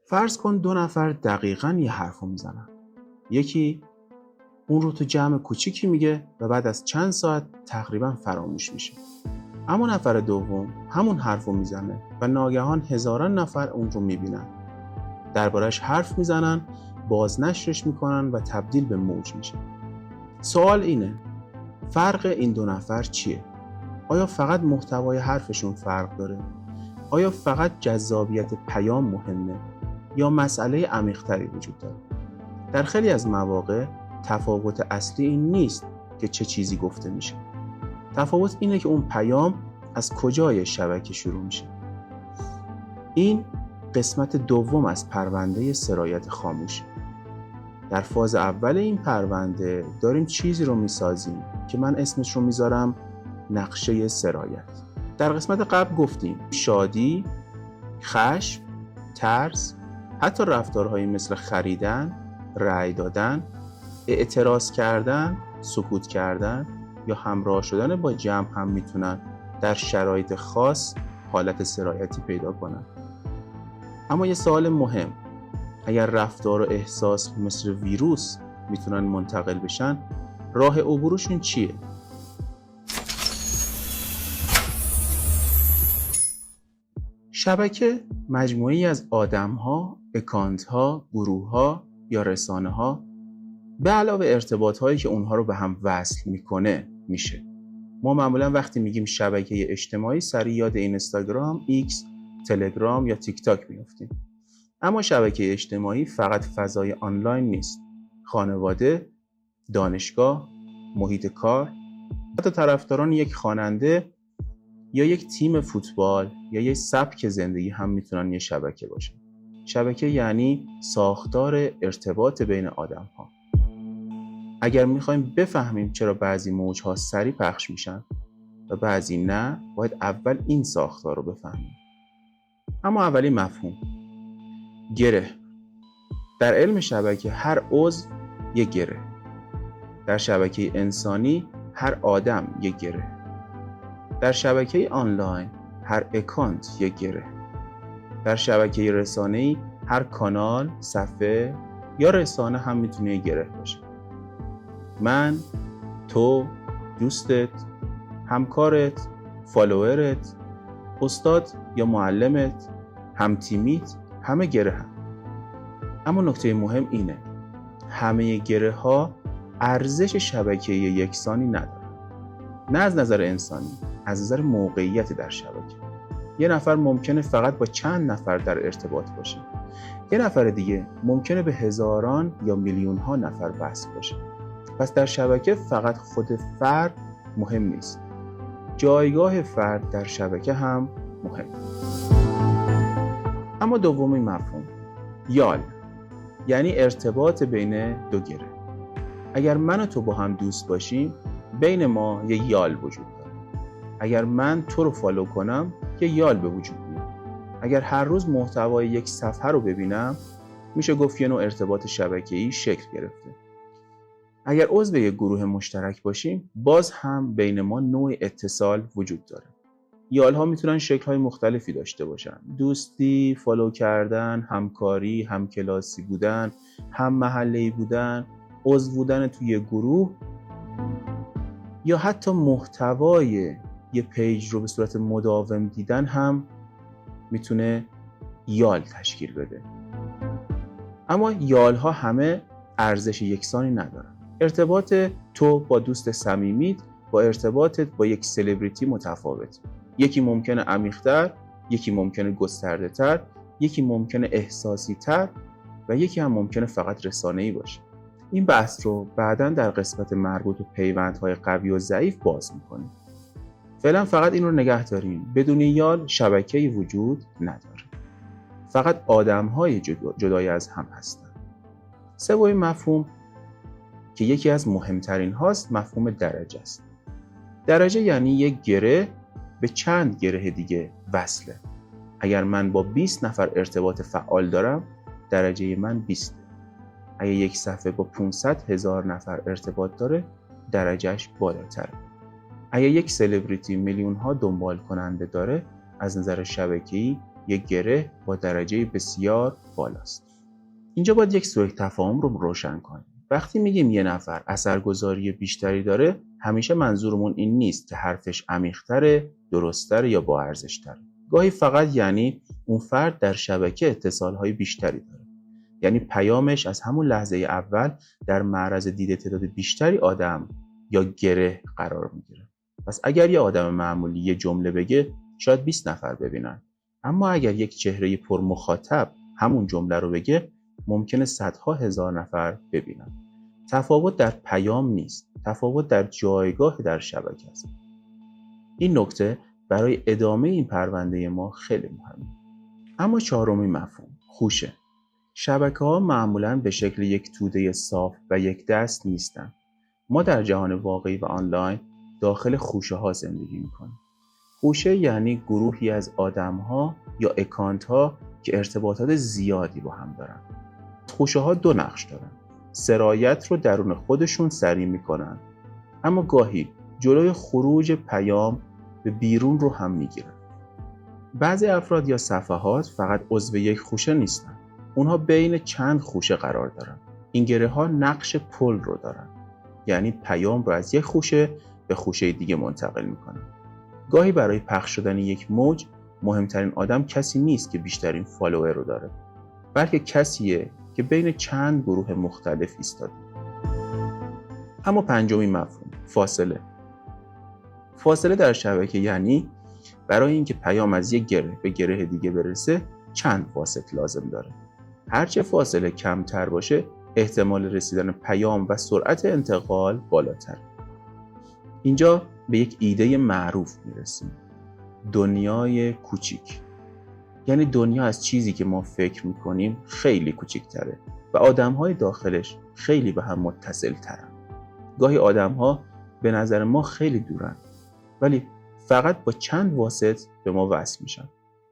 فرض کن دو نفر دقیقاً یه حرفو میزنن. یکی اون رو تو جمع کوچیکی میگه و بعد از چند ساعت تقریباً فراموش میشه. اما نفر دوم همون حرفو میزنه و ناگهان هزاران نفر اون رو میبینن. دربارش حرف میزنن، بازنشرش میکنن و تبدیل به موج میشه. سوال اینه، فرق این دو نفر چیه؟ آیا فقط محتوای حرفشون فرق داره؟ آیا فقط جذابیت پیام مهمه؟ یا مسئله عمیق‌تری وجود داره؟ در خیلی از مواقع تفاوت اصلی این نیست که چه چیزی گفته میشه. تفاوت اینه که اون پیام از کجای شبکه شروع میشه. این قسمت دوم از پرونده سرایت خاموش. در فاز اول این پرونده داریم چیزی رو میسازیم که من اسمش رو میذارم نقشه سرایت. در قسمت قبل گفتیم شادی، خشم، ترس، حتی رفتارهایی مثل خریدن، رأی دادن، اعتراض کردن، سکوت کردن یا همراه شدن با جمع هم میتونن در شرایط خاص حالت سرایتی پیدا کنن. اما یه سوال مهم، اگر رفتار و احساس مثل ویروس میتونن منتقل بشن، راه عبورشون چیه؟ شبکه مجموعه‌ای از آدم‌ها، اکانت‌ها، گروه‌ها یا رسانه‌ها به علاوه ارتباط‌هایی که اونها رو به هم وصل میکنه میشه. ما معمولا وقتی میگیم شبکه اجتماعی سریع یاد اینستاگرام، ایکس، تلگرام یا تیک تاک میافتیم. اما شبکه اجتماعی فقط فضای آنلاین نیست. خانواده، دانشگاه، محیط کار، حتی طرفداران یک خواننده یا یک تیم فوتبال یا یک سبک زندگی هم میتونن یه شبکه باشن. شبکه یعنی ساختار ارتباط بین آدم‌ها. اگر میخوایم بفهمیم چرا بعضی موج‌ها سریع پخش میشن و بعضی نه، باید اول این ساختار رو بفهمیم. اما اولی مفهوم، گره. در علم شبکه هر عضو یک گره. در شبکه انسانی هر آدم یک گره. در شبکه آنلاین هر اکانت یک گره. در شبکه رسانه‌ای هر کانال، صفحه یا رسانه هم میتونه یک گره باشه. من، تو، دوستت، همکارت، فالوورت، استاد یا معلمت، همتیمیت، همه گره هم. اما نکته مهم اینه، همه گره ها ارزش شبکه یکسانی ندارن. نه از نظر انسانی، از نظر موقعیت در شبکه. یه نفر ممکنه فقط با چند نفر در ارتباط باشه. یه نفر دیگه ممکنه به هزاران یا میلیون ها نفر وصل باشه. پس در شبکه فقط خود فرد مهم نیست. جایگاه فرد در شبکه هم مهم. اما دومین مفهوم، یال، یعنی ارتباط بین دو گره. اگر من و تو با هم دوست باشیم، بین ما یه یال وجود داره. اگر من تو رو فالو کنم، یه یال به وجود میاد. اگر هر روز محتوای یک صفحه رو ببینم، میشه گفت یه نوع ارتباط شبکه‌ای شکل گرفته. اگر عضو یک گروه مشترک باشیم، باز هم بین ما نوع اتصال وجود داره. یال‌ها میتونن شکل‌های مختلفی داشته باشن. دوستی، فالو کردن، همکاری، همکلاسی بودن، هم محله‌ای بودن، عضو بودن توی یک گروه یا حتی محتوای یه پیج رو به صورت مداوم دیدن هم میتونه یال تشکیل بده. اما یال‌ها همه ارزش یکسانی ندارن. ارتباط تو با دوست صمیمیت با ارتباطت با یک سلبریتی متفاوت. یکی ممکنه عمیق‌تر، یکی ممکنه گسترده‌تر، یکی ممکنه احساسی‌تر و یکی هم ممکنه فقط رسانه‌ای باشه. این بحث رو بعداً در قسمت مربوط به پیوندهای قوی و ضعیف باز می‌کنیم. فعلا فقط این رو نگه داریم، بدون یال شبکه‌ای وجود نداره. فقط آدم‌های جدای از هم هستن. سومین مفهوم که یکی از مهمترین هاست، مفهوم درجه است. درجه یعنی یک گره به چند گره دیگه وصله. اگر من با 20 نفر ارتباط فعال دارم، درجه من 20. اگر یک صفحه با 500,000 نفر ارتباط داره، درجهش بالاتره. اگر یک سلبریتی میلیون ها دنبال کننده داره، از نظر شبکه‌ای یک گره با درجه بسیار بالاست. اینجا باید یک سوء تفاهم رو روشن کنیم. وقتی میگیم یه نفر اثرگذاری بیشتری داره، همیشه منظورمون این نیست که حرفش عمیق‌تره، درست‌تره یا با ارزش‌تره. گاهی فقط یعنی اون فرد در شبکه اتصال‌های بیشتری داره. یعنی پیامش از همون لحظه اول در معرض دید تعداد بیشتری آدم یا گره قرار میگیره. پس اگر یه آدم معمولی یه جمله بگه، شاید 20 نفر ببینن. اما اگر یک چهره پر مخاطب همون جمله رو بگه، ممکنه صدها هزار نفر ببینن. تفاوت در پیام نیست، تفاوت در جایگاه در شبکه است. این نکته برای ادامه این پرونده ما خیلی مهمه. اما چهارمین مفهوم، خوشه. شبکه‌ها معمولاً به شکل یک توده صاف و یک دست نیستن. ما در جهان واقعی و آنلاین داخل خوشه‌ها زندگی می‌کنیم. خوشه یعنی گروهی از آدم‌ها یا اکانت‌ها که ارتباطات زیادی با هم دارن. خوشه‌ها دو نقش دارن. سرایت رو درون خودشون سری می‌کنن، اما گاهی جلوی خروج پیام به بیرون رو هم می‌گیرن. بعضی افراد یا صفحات فقط عضو یک خوشه نیستن. اونها بین چند خوشه قرار دارن. این گره‌ها نقش پل رو دارن. یعنی پیام رو از یک خوشه به خوشه دیگه منتقل می‌کنن. گاهی برای پخش شدن یک موج مهمترین آدم کسی نیست که بیشترین فالوور رو داره، بلکه کسیه که بین چند گروه مختلف ایستاده. اما پنجمین مفهوم، فاصله. فاصله در شبکه یعنی برای اینکه پیام از یک گره به گره دیگه برسه چند واسط لازم داره. هرچه فاصله کمتر باشه، احتمال رسیدن پیام و سرعت انتقال بالاتر. اینجا به یک ایده معروف میرسیم. دنیای کوچیک. یعنی دنیا از چیزی که ما فکر میکنیم خیلی کوچیک‌تره و آدم‌های داخلش خیلی به هم متصل‌ترن. گاهی آدم‌ها به نظر ما خیلی دورن، ولی فقط با چند واسط به ما وصل میشن.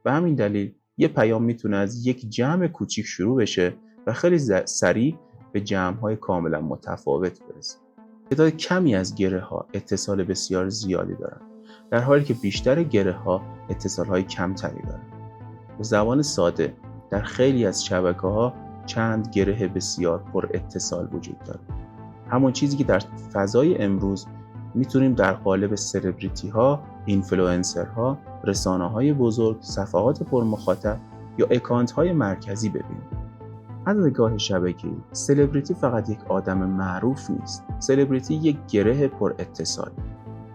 به همین دلیل یه پیام میتونه از یک جمع کوچیک شروع بشه و خیلی سریع به جمع‌های کاملا متفاوت برسه. تعداد کمی از گره‌ها اتصال بسیار زیادی دارن، در حالی که بیشتر گره‌ها اتصال‌های کمتری دارن. به زبان ساده، در خیلی از شبکه‌ها چند گره بسیار پر اتصال وجود داره. همون چیزی که در فضای امروز میتونیم در قالب سلبریتی‌ها، اینفلوئنسرها، رسانه‌های بزرگ، صفحات پر مخاطب یا اکانت‌های مرکزی ببینیم. از نگاه شبکه‌ای، سلبریتی فقط یک آدم معروف نیست. سلبریتی یک گره پر اتصال،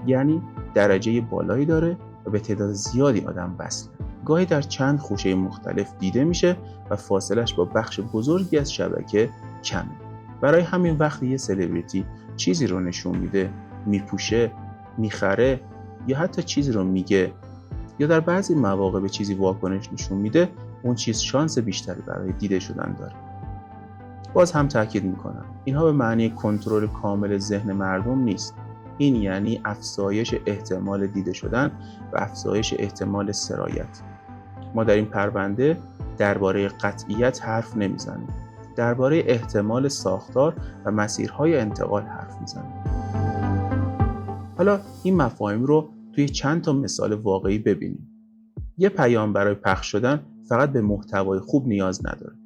یعنی درجه بالایی داره و به تعداد زیادی آدم وصله. گاهی در چند خوشه مختلف دیده میشه و فاصلش با بخش بزرگی از شبکه کمه. برای همین وقتی یه سلبریتی چیزی رو نشون میده، میپوشه، میخره یا حتی چیزی رو میگه یا در بعضی مواقع به چیزی واکنش نشون میده، اون چیز شانس بیشتری برای دیده شدن داره. باز هم تاکید میکنم، اینها به معنی کنترل کامل ذهن مردم نیست. این یعنی افزایش احتمال دیده شدن و افزایش احتمال سرایت. ما در این پرونده درباره قطعیت حرف نمیزنیم. درباره احتمال ساختار و مسیرهای انتقال حرف میزنیم. حالا این مفاهیم رو توی چند تا مثال واقعی ببینیم. یه پیام برای پخش شدن فقط به محتوای خوب نیاز نداره.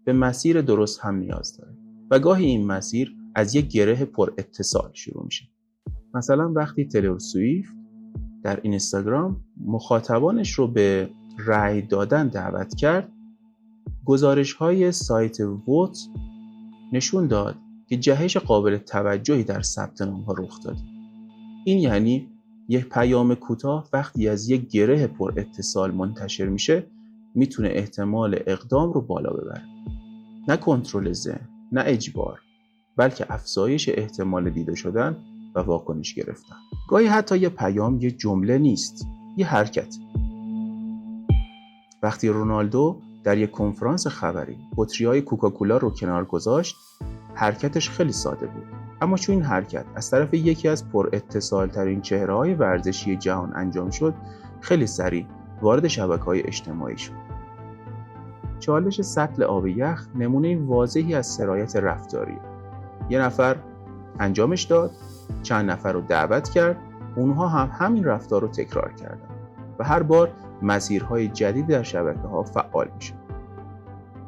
به مسیر درست هم نیاز داره. و گاهی این مسیر از یک گره پر اتصال شروع میشه. مثلا وقتی تیلور سویفت در اینستاگرام مخاطبانش رو به رأی دادن دعوت کرد، گزارش‌های سایت ووت نشون داد که جهش قابل توجهی در ثبت نام‌ها رخ داده. این یعنی یک پیام کوتاه وقتی از یک گره پر اتصال منتشر میشه، میتونه احتمال اقدام رو بالا ببره. نه کنترل ذهن، نه اجبار، بلکه افزایش احتمال دیده شدن و واکنش گرفتن. گاهی حتی یه پیام یه جمله نیست، یه حرکت. وقتی رونالدو در یک کنفرانس خبری بطری‌های کوکاکولا رو کنار گذاشت، حرکتش خیلی ساده بود. اما چون این حرکت از طرف یکی از پر اتصال ترین چهره‌های ورزشی جهان انجام شد، خیلی سریع وارد شبکه‌های اجتماعی شد. چالش سطل آب یخ نمونه واضحی از سرایت رفتاریه. یه نفر انجامش داد، چند نفر رو دعوت کرد، اونها هم همین رفتار رو تکرار کردن و هر بار مسیرهای جدید در شبکه‌ها فعال میشه.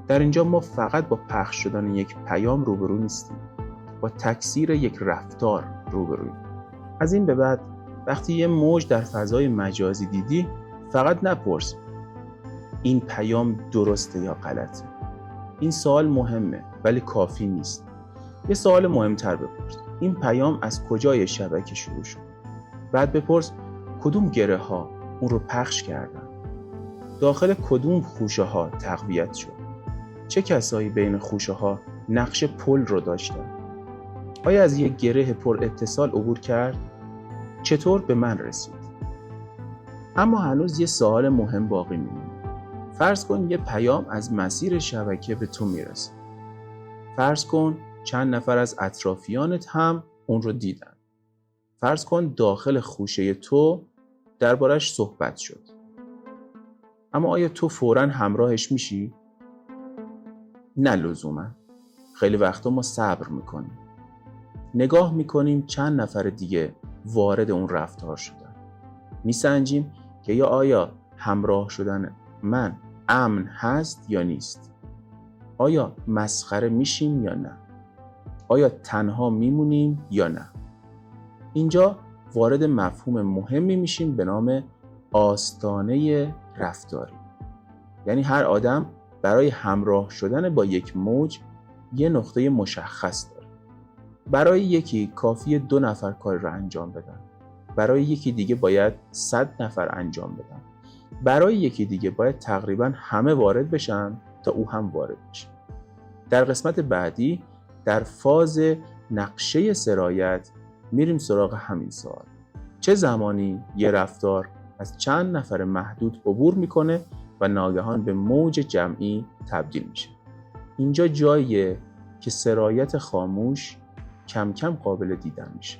در اینجا ما فقط با پخش شدن یک پیام روبرو نیستیم، با تکثیر یک رفتار روبرویم. از این به بعد وقتی یه موج در فضای مجازی دیدی، فقط نپرس این پیام درسته یا غلطه. این سوال مهمه ولی کافی نیست. یه سوال مهمتر بپرس: این پیام از کجای شبکه شروع شد؟ بعد بپرس کدوم گره ها اون رو پخش کردن؟ داخل کدوم خوشه ها تقویت شد؟ چه کسایی بین خوشه ها نقش پل رو داشتن؟ آیا از یک گره پر اتصال عبور کرد؟ چطور به من رسید؟ اما هنوز یه سوال مهم باقی میمونه. فرض کن یه پیام از مسیر شبکه به تو میرسه. فرض کن چند نفر از اطرافیانت هم اون رو دیدن. فرض کن داخل خوشه تو دربارش صحبت شد. اما آیا تو فوراً همراهش میشی؟ نه لزوما. خیلی وقتا ما صبر میکنیم. نگاه میکنیم چند نفر دیگه وارد اون رفتار شدن. میسنجیم که یا آیا همراه شدن من امن هست یا نیست؟ آیا مسخره میشیم یا نه؟ آیا تنها میمونیم یا نه؟ اینجا وارد مفهوم مهمی میشیم به نام آستانه رفتاری. یعنی هر آدم برای همراه شدن با یک موج یه نقطه مشخص داره. برای یکی کافیه 2 نفر کار رو انجام بدن. برای یکی دیگه باید 100 نفر انجام بدن. برای یکی دیگه باید تقریبا همه وارد بشن تا او هم وارد بشه. در قسمت بعدی در فاز نقشه سرایت میریم سراغ همین سوال: چه زمانی یه رفتار از چند نفر محدود عبور میکنه و ناگهان به موج جمعی تبدیل میشه؟ اینجا جاییه که سرایت خاموش کم کم قابل دیدن میشه.